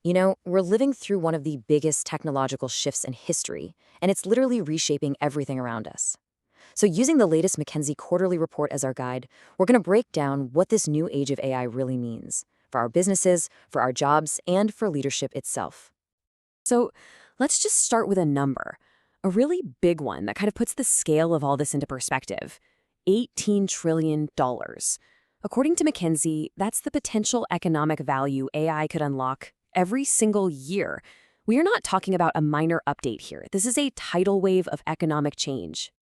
We're living through one of the biggest technological shifts in history, and it's literally reshaping everything around us. So, using the latest McKinsey Quarterly report as our guide, we're going to break down what this new age of AI really means for our businesses, for our jobs, and for leadership itself. So, let's just start with a number, a really big one that kind of puts the scale of all this into perspective. $18 trillion. According to McKinsey, that's the potential economic value AI could unlock every single year. We are not talking about a minor update here. This is a tidal wave of economic change.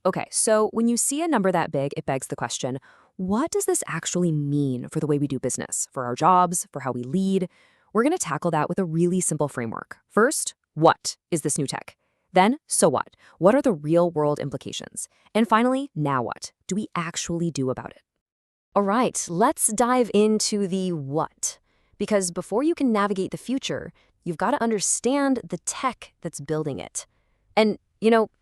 Okay, so when you see a number that big, it begs the question, what does this actually mean for the way we do business, for our jobs, for how we lead? We're going to tackle that with a really simple framework. First, what is this new tech? Then, so what? What are the real-world implications? And finally, now what do we actually do about it? All right, let's dive into the what. Because before you can navigate the future, you've got to understand the tech that's building it. And,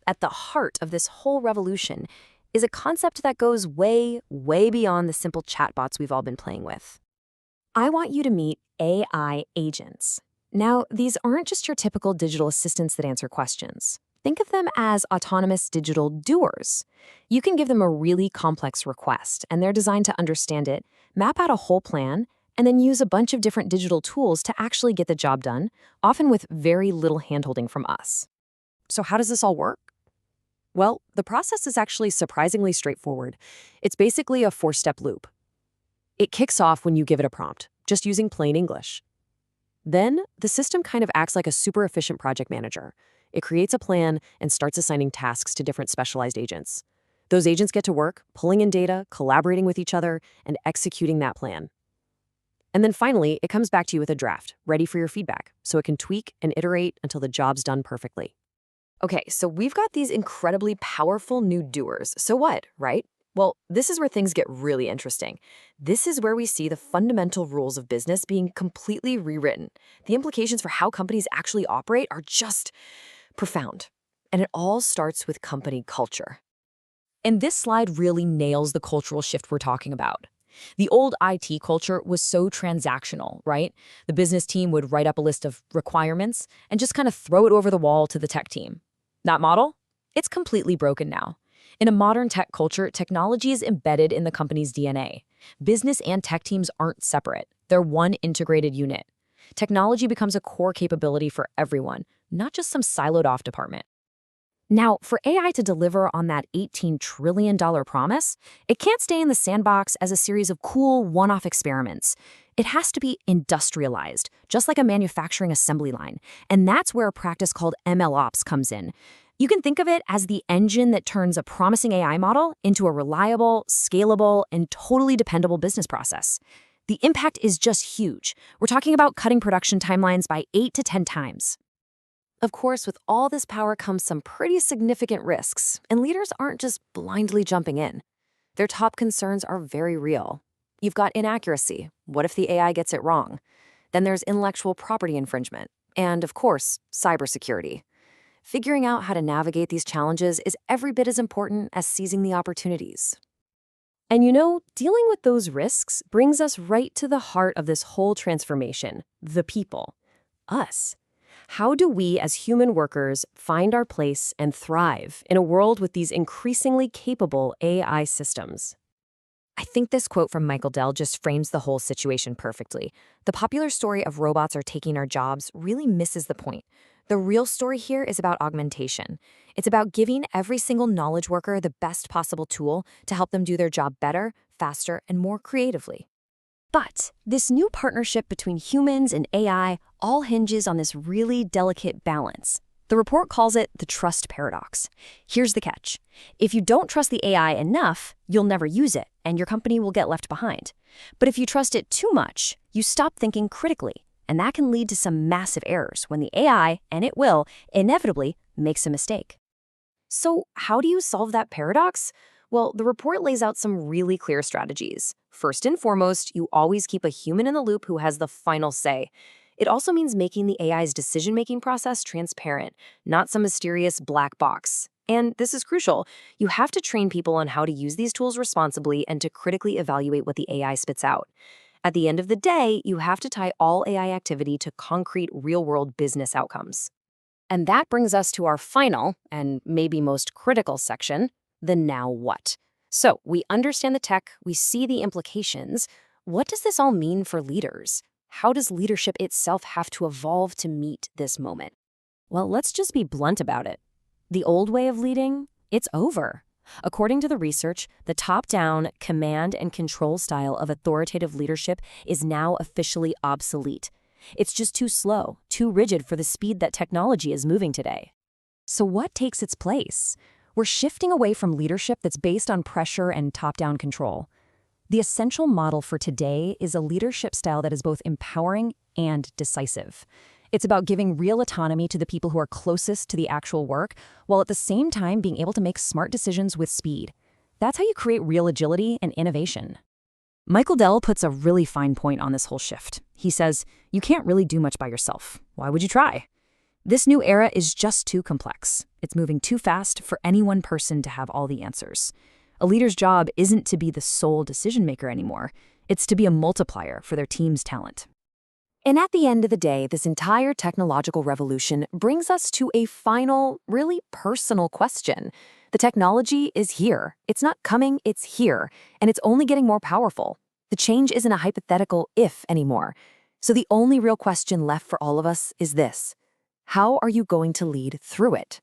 at the heart of this whole revolution is a concept that goes way, way beyond the simple chatbots we've all been playing with. I want you to meet AI agents. Now, these aren't just your typical digital assistants that answer questions. Think of them as autonomous digital doers. You can give them a really complex request, and they're designed to understand it, map out a whole plan, and then use a bunch of different digital tools to actually get the job done, often with very little handholding from us. So how does this all work? Well, the process is actually surprisingly straightforward. It's basically a four-step loop. It kicks off when you give it a prompt, just using plain English. Then, the system kind of acts like a super efficient project manager. It creates a plan and starts assigning tasks to different specialized agents. Those agents get to work, pulling in data, collaborating with each other, and executing that plan. And then finally, it comes back to you with a draft, ready for your feedback, so it can tweak and iterate until the job's done perfectly. Okay, so we've got these incredibly powerful new doers. So what, right? Well, this is where things get really interesting. This is where we see the fundamental rules of business being completely rewritten. The implications for how companies actually operate are just profound. And it all starts with company culture. And this slide really nails the cultural shift we're talking about. The old IT culture was so transactional, right? The business team would write up a list of requirements and just kind of throw it over the wall to the tech team. That model? It's completely broken now. In a modern tech culture, technology is embedded in the company's DNA. Business and tech teams aren't separate. They're one integrated unit. Technology becomes a core capability for everyone, not just some siloed off department. Now, for AI to deliver on that $18 trillion promise, it can't stay in the sandbox as a series of cool one-off experiments. It has to be industrialized, just like a manufacturing assembly line. And that's where a practice called MLOps comes in. You can think of it as the engine that turns a promising AI model into a reliable, scalable, and totally dependable business process. The impact is just huge. We're talking about cutting production timelines by 8 to 10 times. Of course, with all this power comes some pretty significant risks, and leaders aren't just blindly jumping in. Their top concerns are very real. You've got inaccuracy. What if the AI gets it wrong? Then there's intellectual property infringement. And, of course, cybersecurity. Figuring out how to navigate these challenges is every bit as important as seizing the opportunities. And dealing with those risks brings us right to the heart of this whole transformation, the people, us. How do we as human workers find our place and thrive in a world with these increasingly capable AI systems? I think this quote from Michael Dell just frames the whole situation perfectly. The popular story of robots are taking our jobs really misses the point. The real story here is about augmentation. It's about giving every single knowledge worker the best possible tool to help them do their job better, faster, and more creatively. But this new partnership between humans and AI all hinges on this really delicate balance. The report calls it the trust paradox. Here's the catch. If you don't trust the AI enough, you'll never use it, and your company will get left behind. But if you trust it too much, you stop thinking critically, and that can lead to some massive errors when the AI, and it will, inevitably makes a mistake. So how do you solve that paradox? Well, the report lays out some really clear strategies. First and foremost, you always keep a human in the loop who has the final say. It also means making the AI's decision-making process transparent, not some mysterious black box. And this is crucial. You have to train people on how to use these tools responsibly and to critically evaluate what the AI spits out. At the end of the day, you have to tie all AI activity to concrete real-world business outcomes. And that brings us to our final, and maybe most critical section, the now what. So we understand the tech, we see the implications. What does this all mean for leaders? How does leadership itself have to evolve to meet this moment? Well, let's just be blunt about it. The old way of leading, it's over. According to the research, the top-down command and control style of authoritative leadership is now officially obsolete. It's just too slow, too rigid for the speed that technology is moving today. So what takes its place? We're shifting away from leadership that's based on pressure and top-down control. The essential model for today is a leadership style that is both empowering and decisive. It's about giving real autonomy to the people who are closest to the actual work, while at the same time being able to make smart decisions with speed. That's how you create real agility and innovation. Michael Dell puts a really fine point on this whole shift. He says, you can't really do much by yourself. Why would you try? This new era is just too complex. It's moving too fast for any one person to have all the answers. A leader's job isn't to be the sole decision maker anymore. It's to be a multiplier for their team's talent. And at the end of the day, this entire technological revolution brings us to a final, really personal question. The technology is here. It's not coming, it's here. And it's only getting more powerful. The change isn't a hypothetical if anymore. So the only real question left for all of us is this: how are you going to lead through it?